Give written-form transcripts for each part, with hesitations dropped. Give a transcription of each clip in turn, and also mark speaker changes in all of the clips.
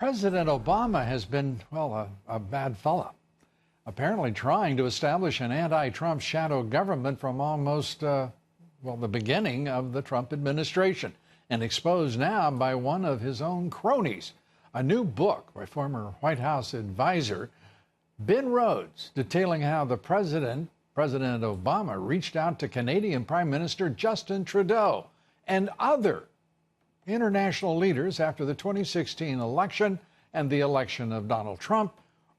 Speaker 1: President Obama has been, well, a bad fella. Apparently trying to establish an anti-Trump shadow government from almost, the beginning of the Trump administration, and exposed now by one of his own cronies. A new book by former White House advisor Ben Rhodes, detailing how the President Obama, reached out to Canadian Prime Minister Justin Trudeau and other international leaders after the 2016 election and the election of Donald Trump,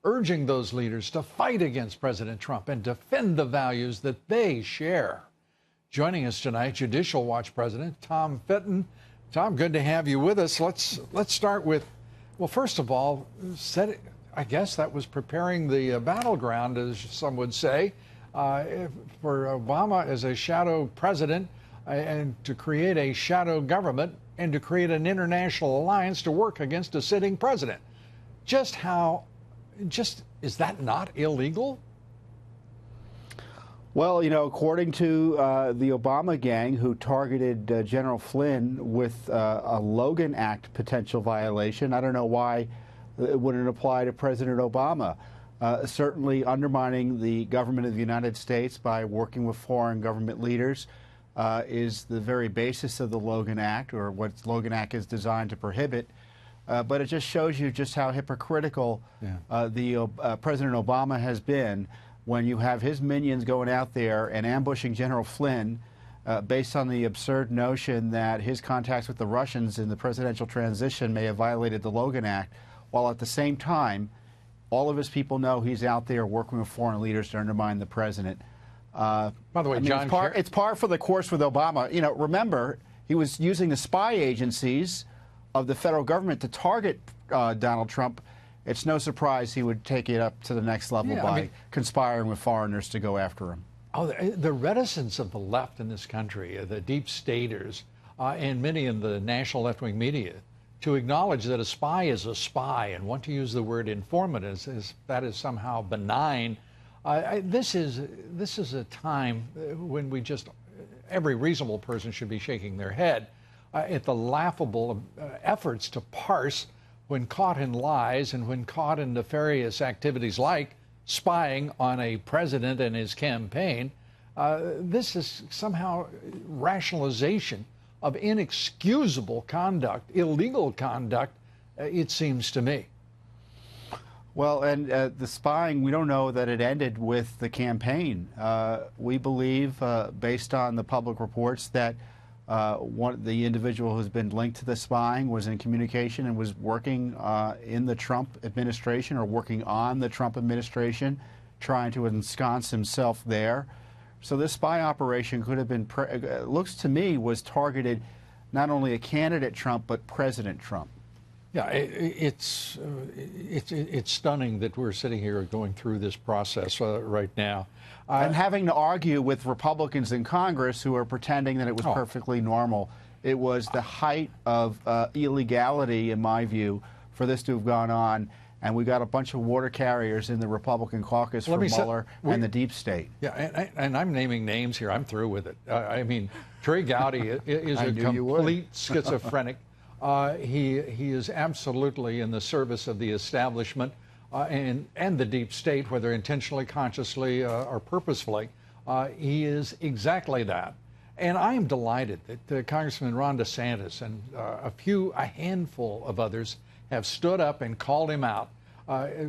Speaker 1: urging those leaders to fight against President Trump and defend the values that they share. Joining us tonight, Judicial Watch President Tom Fitton. Tom, good to have you with us. Let's start with, well, first of all, I guess that was preparing the battleground, as some would say, for Obama as a shadow president and to create a shadow government and to create an international alliance to work against a sitting president. Is that not illegal?
Speaker 2: Well, according to the Obama gang, who targeted General Flynn with a Logan Act potential violation, I don't know why it wouldn't apply to President Obama. Certainly undermining the government of the United States by working with foreign government leaders is the very basis of the Logan Act, or what Logan Act is designed to prohibit. But it just shows you just how hypocritical President Obama has been when you have his minions going out there and ambushing General Flynn based on the absurd notion that his contacts with the Russians in the presidential transition may have violated the Logan Act, while at the same time, all of his people know he's out there working with foreign leaders to undermine the president.
Speaker 1: By the way,
Speaker 2: it's par for the course with Obama. Remember, he was using the spy agencies of the federal government to target Donald Trump. It's no surprise he would take it up to the next level by conspiring with foreigners to go after him.
Speaker 1: Oh, the reticence of the left in this country, the deep staters, and many in the national left-wing media, to acknowledge that a spy is a spy and want to use the word informant as that is somehow benign. This is a time when every reasonable person should be shaking their head at the laughable efforts to parse when caught in lies and when caught in nefarious activities like spying on a president and his campaign. This is somehow rationalization of inexcusable conduct, illegal conduct, it seems to me.
Speaker 2: Well, and the spying, we don't know that it ended with the campaign. We believe, based on the public reports, that the individual who's been linked to the spying was in communication and was working in the Trump administration, or working on the Trump administration, trying to ensconce himself there. So this spy operation could have been, looks to me, was targeted not only at candidate Trump, but President Trump.
Speaker 1: Yeah, it's stunning that we're sitting here going through this process right now.
Speaker 2: And having to argue with Republicans in Congress who are pretending that it was perfectly normal. It was the height of illegality, in my view, for this to have gone on. And we got a bunch of water carriers in the Republican caucus for Mueller and the deep state.
Speaker 1: Yeah, and I'm naming names here. I'm through with it. I mean, Trey Gowdy is a complete schizophrenic. He is absolutely in the service of the establishment and the deep state, whether intentionally, consciously, or purposefully. He is exactly that. And I am delighted that Congressman Ron DeSantis and a handful of others have stood up and called him out,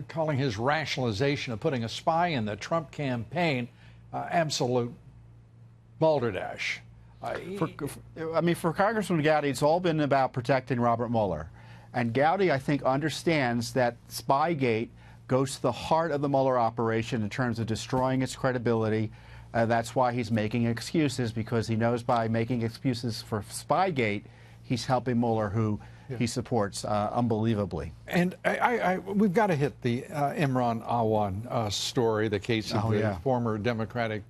Speaker 1: calling his rationalization of putting a spy in the Trump campaign absolute balderdash.
Speaker 2: For Congressman Gowdy, it's all been about protecting Robert Mueller. And Gowdy, I think, understands that Spygate goes to the heart of the Mueller operation in terms of destroying its credibility. That's why he's making excuses, because he knows by making excuses for Spygate, he's helping Mueller, who he supports unbelievably.
Speaker 1: And we've got to hit the Imran Awan story, the case of the former Democratic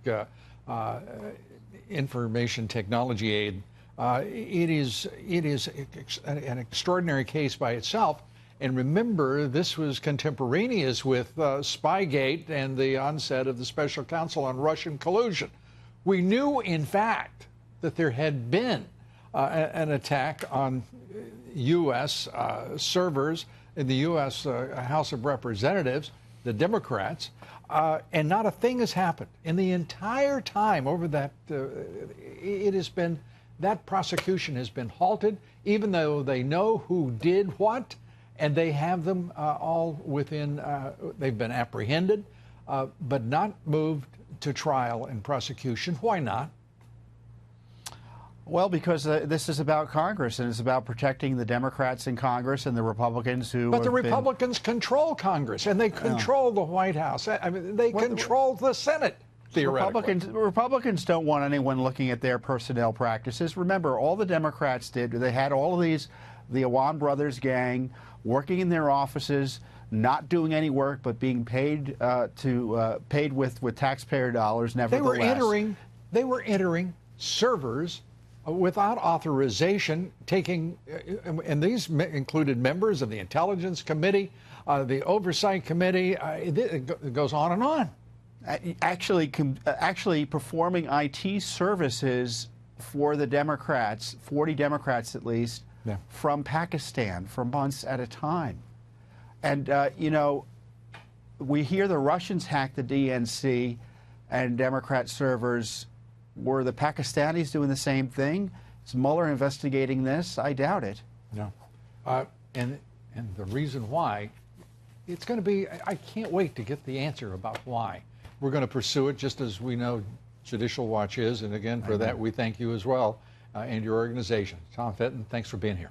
Speaker 1: information technology aide. It is an extraordinary case by itself. And remember, this was contemporaneous with Spygate and the onset of the Special Counsel on Russian collusion. We knew, in fact, that there had been an attack on U.S. servers in the U.S. House of Representatives, the Democrats, and not a thing has happened. In the entire time over that, it has been, that prosecution has been halted, even though they know who did what, and they have them all within, they've been apprehended, but not moved to trial and prosecution. Why not?
Speaker 2: Well, because this is about Congress, and it's about protecting the Democrats in Congress and the Republicans who.
Speaker 1: But the Republicans control Congress, and they control the White House. I mean, they control the Senate.
Speaker 2: Republicans don't want anyone looking at their personnel practices. Remember, all the Democrats did, they had all of these, the Awan brothers gang, working in their offices, not doing any work, but being paid paid with taxpayer dollars. Nevertheless,
Speaker 1: they were entering servers without authorization, taking, and these included members of the Intelligence Committee, the Oversight Committee. It goes on and on.
Speaker 2: Actually performing IT services for the Democrats, 40 Democrats at least, from Pakistan for months at a time. And, you know, we hear the Russians hacked the DNC and Democrat servers. Were the Pakistanis doing the same thing? Is Mueller investigating this? I doubt it.
Speaker 1: No. And the reason why, it's going to be, I can't wait to get the answer about why. We're going to pursue it just as we know Judicial Watch is. And again, for that, we thank you as well and your organization. Tom Fitton, thanks for being here.